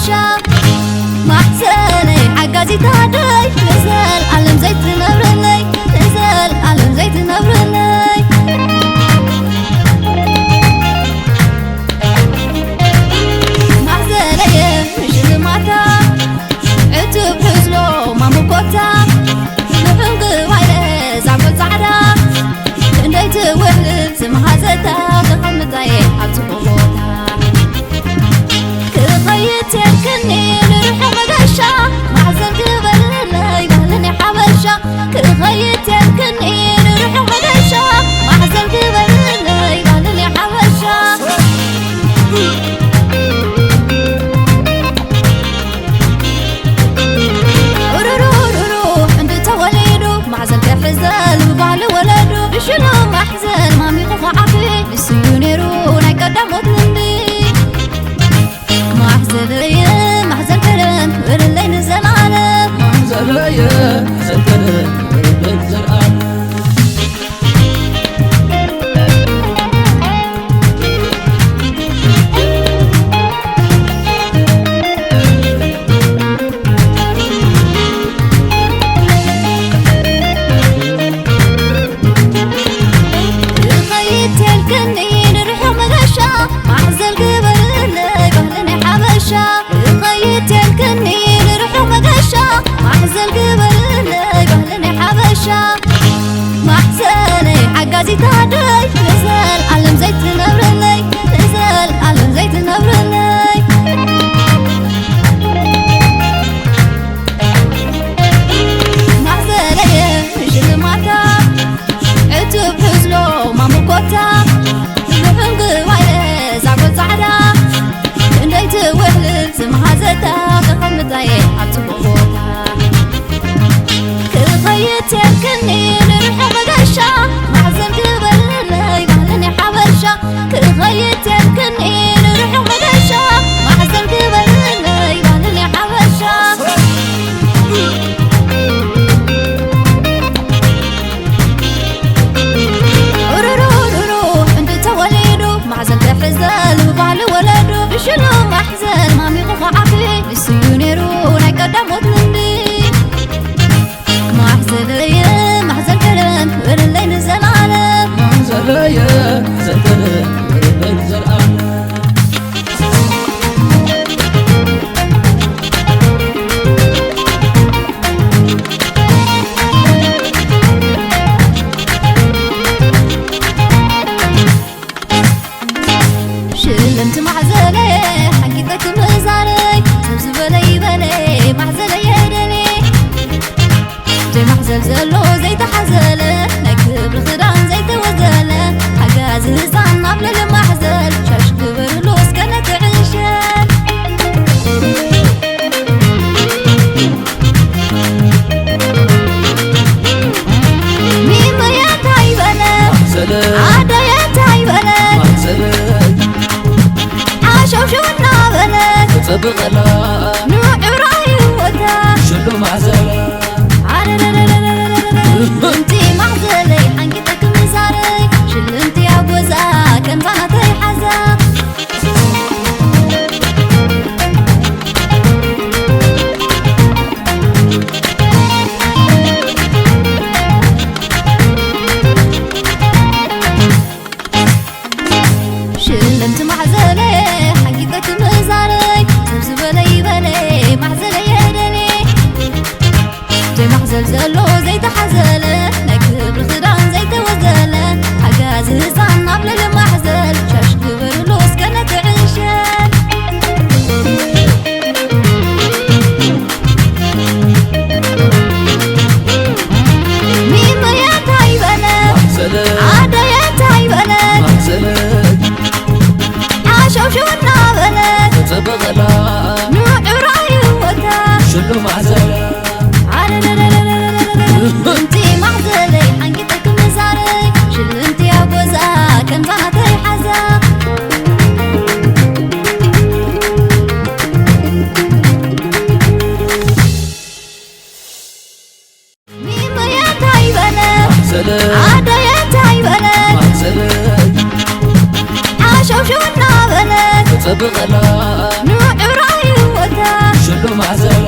حبشة محسني حقازي تهدي نزل علم زيت نبرني نزل علم زيت نبرني محزني مش المعتا عتب حزلو ما مكوتا نحنق وعلي زعبل زعدا نديت وهل سمها زيتا دخل نتاي عبتبوتا كخيت يركني نروح مقاشا محزن قبلني بهلني حبشة كخيت يركني نروح مقاشا محزن قبلني بهلني حبشة حزال وبعل ولده شنو محزن ما ميقف عافي السيونيرو ناي قداموت لندي محزن ليا محزن كلام ورلي نزل عالم محزن ليا محزن كلام ورلي نزل عالم خيت يمكنني نروح مقاشا محزن قبلني بهلني حبشة محزني حقازي تهدي نزل علم زيت نبرني نزل علم زيت نبرني محزني مش المعتا عتب حزلو ما مكوتا نحنق وعلي زعبل زعدا نديت وهل سمها زيتا دخل نتاي عبتبوتا كخيت يركني نروح مقاشا محزن قبلني بهلني حبشة كخيت يركني نروح مقاشا محزن قبلني بهلني حبشة محزن حزال وبعل ولده شنو محزن ما ميقف عافي السيونيرو ناي قداموت لندي محزن ليا محزن كلام ورلي نزل عالم محزن ليا محزن كلام ورلي نزل عالم شلمت محزني حقيقتك مزاري تبزبلي بلي محزني يدني جاي محزن زلو زي تحزله نكتب الخدان زي توزله حجاز هزان قبل المحزن شاش كبر لوس كانت عيشان مين يا تعيبنا عادا يا تعيبنا شو النابلة تصبغ لا نوع رأي وتا شلو معزلة انتي معزلي حنقتك مزاري شلو انتي يا بوزا كان بناتي حزا شلو انت معزلي حقيقتك مزاري تبزبلي بلي محزلي يدني جاي محزل زلو زي تحزله نكتب الخدان زي توزله حجاز هزان قبل المحزل شاش كبر لوس كانت عيشان مين يا تعيبنا عادا يا تعيبنا شو النابلة تصبغ لا نوع رأي وتا شلو معزلة انتي معزلي حنقتك مزاري شلو انتي يا بوزا كان بناتي حزا مين يا تعيبنا عادا يا تعيبنا شو النابلة تبغلا نوع رأي زيتا شلو معزل